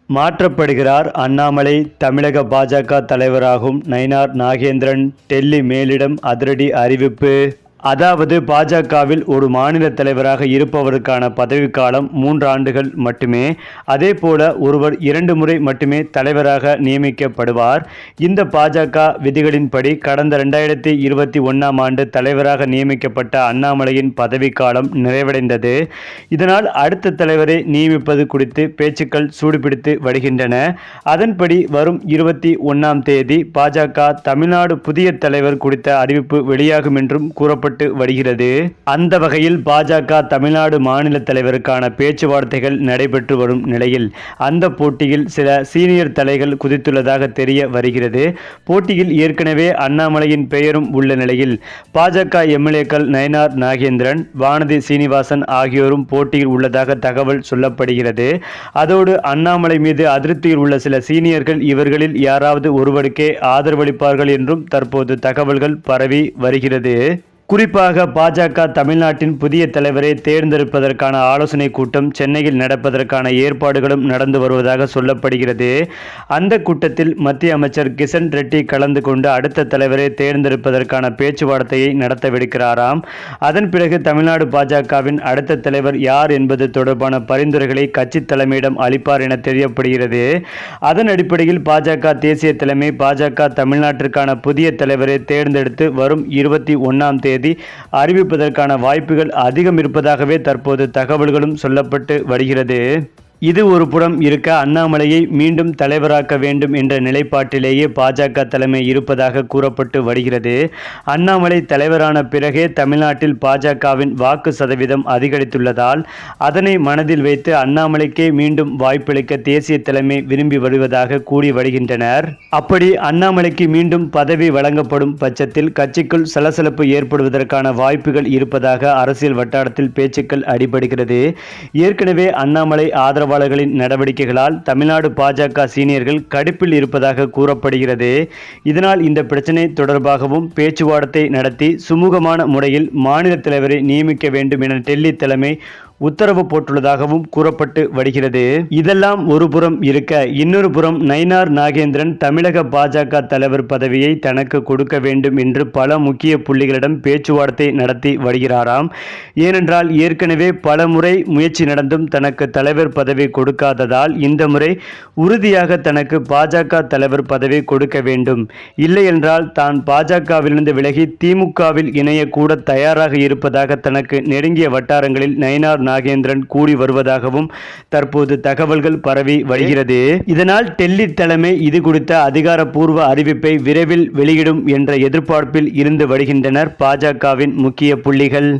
மாற்றப்படுகிறார் அண்ணாமலை. தமிழக பாஜக தலைவராகும் நயினார் நாகேந்திரன். டெல்லி மேலிடம் அதிரடி அறிவிப்பு. அதாவது பாஜகவில் ஒரு மாநில தலைவராக இருப்பவருக்கான பதவிக்காலம் 3 ஆண்டுகள் மட்டுமே. அதேபோல ஒருவர் 2 முறை மட்டுமே தலைவராக நியமிக்கப்படுவார். இந்த பாஜக விதிகளின்படி கடந்த 2021ஆம் ஆண்டு தலைவராக நியமிக்கப்பட்ட அண்ணாமலையின் பதவிக்காலம் நிறைவடைந்தது. இதனால் அடுத்த தலைவரை நியமிப்பது குறித்து பேச்சுக்கள் சூடுபிடித்து வருகின்றன. அதன்படி வரும் 21ஆம் தேதி பாஜக தமிழ்நாடு புதிய தலைவர் குறித்த அறிவிப்பு வெளியாகும் என்றும் கூறப்பட்டு வருகிறது. அந்த வகையில் பாஜக தமிழ்நாடு மாநில தலைவருக்கான பேச்சுவார்த்தைகள் நடைபெற்று வரும் நிலையில் அந்த போட்டியில் சில சீனியர் தலைகள் குதித்துள்ளதாக தெரிய வருகிறது. போட்டியில் ஏற்கனவே அண்ணாமலையின் பெயரும் உள்ள நிலையில் பாஜக எம்எல்ஏக்கள் நயினார் நாகேந்திரன், வானதி சீனிவாசன் ஆகியோரும் போட்டியில் உள்ளதாக தகவல் சொல்லப்படுகிறது. அதோடு அண்ணாமலை மீது அதிருப்தியில் உள்ள சில சீனியர்கள் இவர்களில் யாராவது ஒருவருக்கே ஆதரவளிப்பார்கள் என்றும் தற்போது தகவல்கள் பரவி வருகிறது. குறிப்பாக பாஜக தமிழ்நாட்டின் புதிய தலைவரை தேர்ந்தெடுப்பதற்கான ஆலோசனை கூட்டம் சென்னையில் நடப்பதற்கான ஏற்பாடுகளும் நடந்து வருவதாக சொல்லப்படுகிறது. அந்த கூட்டத்தில் மத்திய அமைச்சர் கிஷன் ரெட்டி கலந்து கொண்டு அடுத்த தலைவரை தேர்ந்தெடுப்பதற்கான பேச்சுவார்த்தையை நடத்தவிருக்கிறாராம். அதன் பிறகு தமிழ்நாடு பாஜகவின் அடுத்த தலைவர் யார் என்பது தொடர்பான பரிந்துரைகளை கட்சி தலைமையிடம் அளிப்பார் என தெரியப்படுகிறது. அதன் அடிப்படையில் பாஜக தேசிய தலைமை பாஜக தமிழ்நாட்டிற்கான புதிய தலைவரை தேர்ந்தெடுத்து வரும் 21ஆம் தேதி அறிவிப்பதற்கான வாய்ப்புகள் அதிகம் இருப்பதாகவே தற்போது தகவல்களும் சொல்லப்பட்டு வருகிறது. இது ஒரு புறம் இருக்க அண்ணாமலையை மீண்டும் தலைவராக்க வேண்டும் என்ற நிலைப்பாட்டிலேயே பாஜக தலைமை இருப்பதாக கூறப்பட்டு வருகிறது. அண்ணாமலை தலைவரான பிறகே தமிழ்நாட்டில் பாஜகவின் வாக்கு சதவீதம் அதிகரித்துள்ளதால் அதனை மனதில் வைத்து அண்ணாமலைக்கே மீண்டும் வாய்ப்பளிக்க தேசிய தலைமை விரும்பி வருவதாக கூறி வருகின்றனர். அப்படி அண்ணாமலைக்கு மீண்டும் பதவி வழங்கப்படும் பட்சத்தில் கட்சிக்குள் சலசலப்பு ஏற்படுவதற்கான வாய்ப்புகள் இருப்பதாக அரசியல் வட்டாரத்தில் பேச்சுக்கள் அடிபடுகிறது. ஏற்கனவே அண்ணாமலை ஆதரவாளர்களின் நடவடிக்கைகளால் தமிழ்நாடு பாஜக சீனியர்கள் கடுப்பில் இருப்பதாக கூறப்படுகிறது. இதனால் இந்த பிரச்சனை தொடர்பாகவும் பேச்சுவார்த்தை நடத்தி சுமூகமான முறையில் மாநில தலைவரை நியமிக்க வேண்டும் என டெல்லி தலைமை உத்தரவு போட்டுள்ளதாகவும் கூறப்பட்டு வருகிறது. இதெல்லாம் ஒரு புறம் இருக்க, இன்னொரு புறம் நயினார் நாகேந்திரன் தமிழக பாஜக தலைவர் பதவியை தனக்கு கொடுக்க வேண்டும் என்று பல முக்கிய புள்ளிகளிடம் பேச்சுவார்த்தை நடத்தி வருகிறாராம். ஏனென்றால் ஏற்கனவே பல முறை முயற்சி நடந்தும் தனக்கு தலைவர் பதவி கொடுக்காததால் இந்த முறை உறுதியாக தனக்கு பாஜக தலைவர் பதவி கொடுக்க வேண்டும், இல்லை என்றால் தான் பாஜகவிலிருந்து விலகி திமுகவில் இணையக்கூட தயாராக இருப்பதாக தனக்கு நெருங்கிய வட்டாரங்களில் நயினார் நாகேந்திரன் கூறி வருவதாகவும் தற்போது தகவல்கள் பரவி வருகிறது. இதனால் டெல்லி தலைமை இது குறித்த அதிகாரப்பூர்வ அறிவிப்பை விரைவில் வெளியிடும் என்ற எதிர்பார்ப்பில் இருந்து வருகின்றனர் பாஜகவின் முக்கிய புள்ளிகள்.